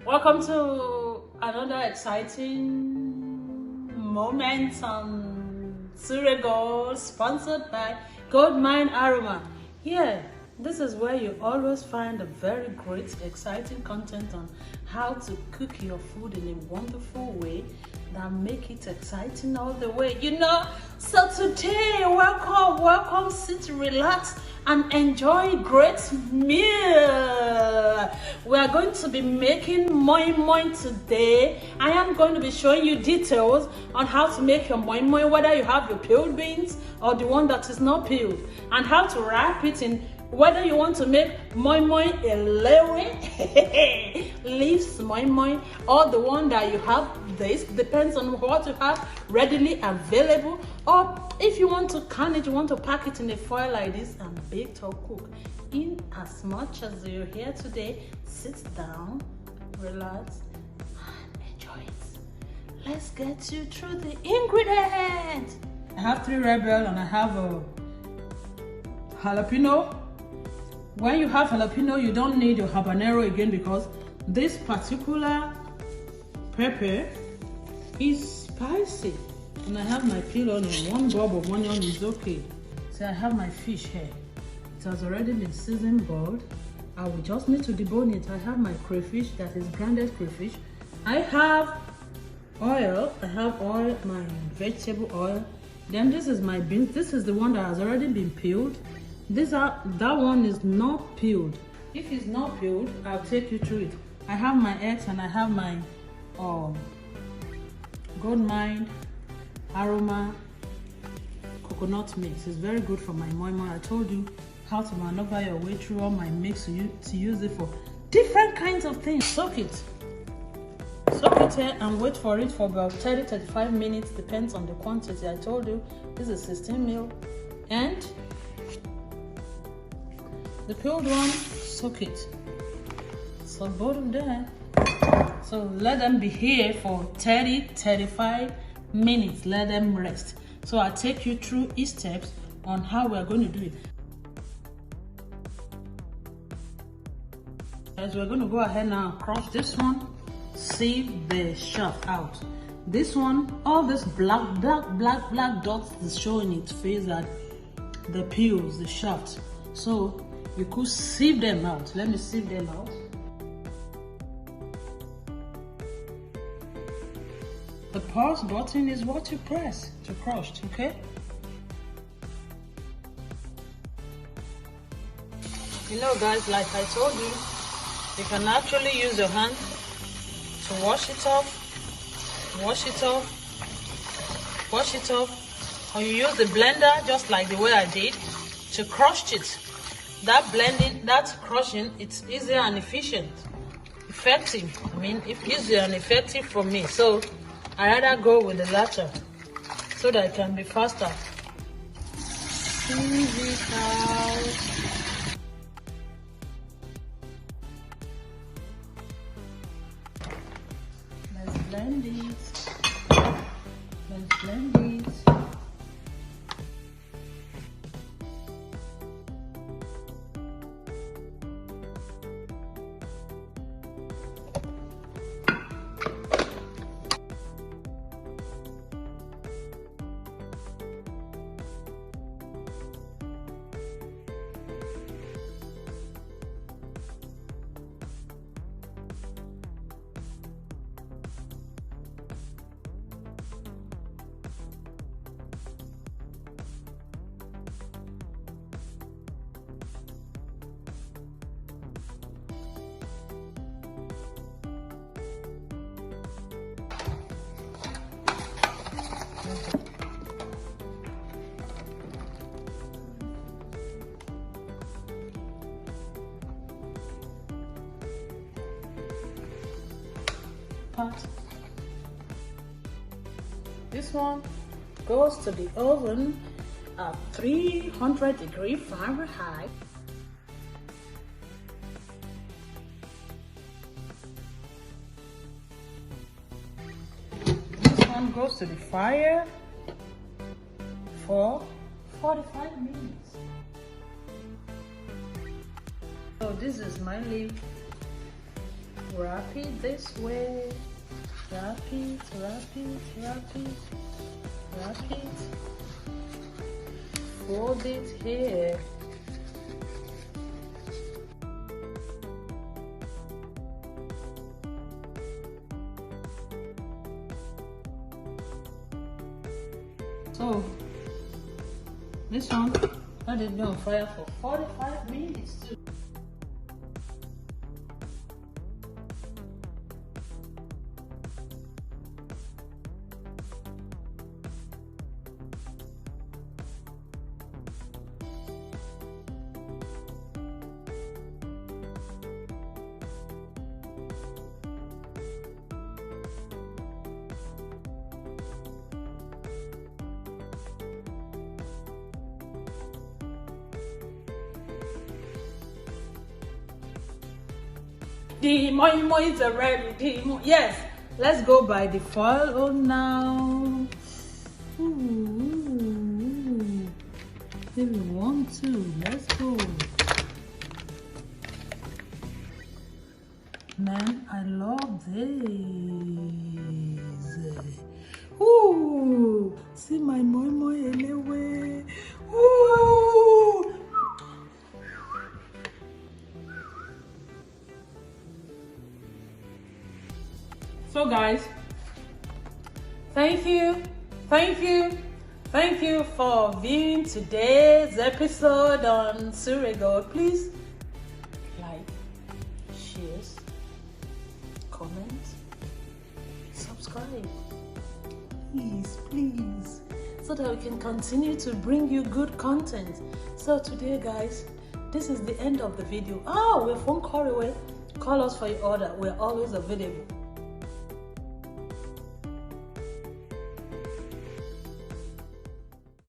Welcome to another exciting moment on Surrego, sponsored by Goldmine Aroma. Here, this is where you always find a very great, exciting content on how to cook your food in a wonderful way that make it exciting all the way, you know. So today, welcome, sit, relax, and enjoy a great meal. We are going to be making moi-moi today. I am going to be showing you details on how to make your moi-moi, whether you have your peeled beans or the one that is not peeled, and how to wrap it in, whether you want to make moi-moi elewe, leaves moi-moi, or the one that you have. This depends on what you have readily available, or if you want to can it, you want to pack it in a foil like this and bake or cook. In as much as you're here today, sit down, relax, and enjoy it. Let's get you through the ingredients. I have 3 red bell and I have a jalapeno. When you have jalapeno, you don't need your habanero again, because this particular pepper is spicy. And I have my peel onion. 1 bulb of onion is okay. So I have my fish here. It has already been seasoned, boiled. I will just need to debone it. I have my crayfish, that is grounded crayfish. I have oil. I have oil, my vegetable oil. Then this is my beans. This is the one that has already been peeled. That one is not peeled. If it's not peeled, I'll take you through it. I have my eggs and I have my Goldmine Aroma coconut mix. It's very good for my moi-moi. I told you how to maneuver your way through all my mix to use it for different kinds of things. Soak it here and wait for it for about 30-35 minutes, depends on the quantity. I told you this is 16 ml, and the peeled one, soak it. So both of them. So let them be here for 30-35 minutes. Let them rest. So I'll take you through each steps on how we're going to do it. As we're going to go ahead now and crush this one, sieve the shaft out. This one, all this black dots is showing its face at the peels, the shaft. So you could sieve them out. Let me sieve them out. The pause button is what you press to crush, okay? You know guys, like I told you, you can actually use your hand to wash it off, or you use the blender just like the way I did to crush it. That blending, that crushing, it's easier and effective. I mean, it's easier and effective for me. So I rather go with the latter so that it can be faster. Squeeze it out. Let's blend it. This one goes to the oven at 300 degrees Fahrenheit. This one goes to the fire for 45 minutes. So this is my leaf. Wrap it this way. Wrap it, wrap it, wrap it, wrap it. Fold it here. So this one, let it be on fire for 45 minutes too. The moi-moi is ready. Yes, let's go by the foil on now. Ooh. If you want to, let's go. Man, I love this. Ooh, see my moi-moi anyway. Ooh. So guys, thank you for viewing today's episode on Surrogate. Please like, share, comment, subscribe, please, so that we can continue to bring you good content. So today guys, this is the end of the video. Oh, we're phone call away. Call us for your order. We're always available.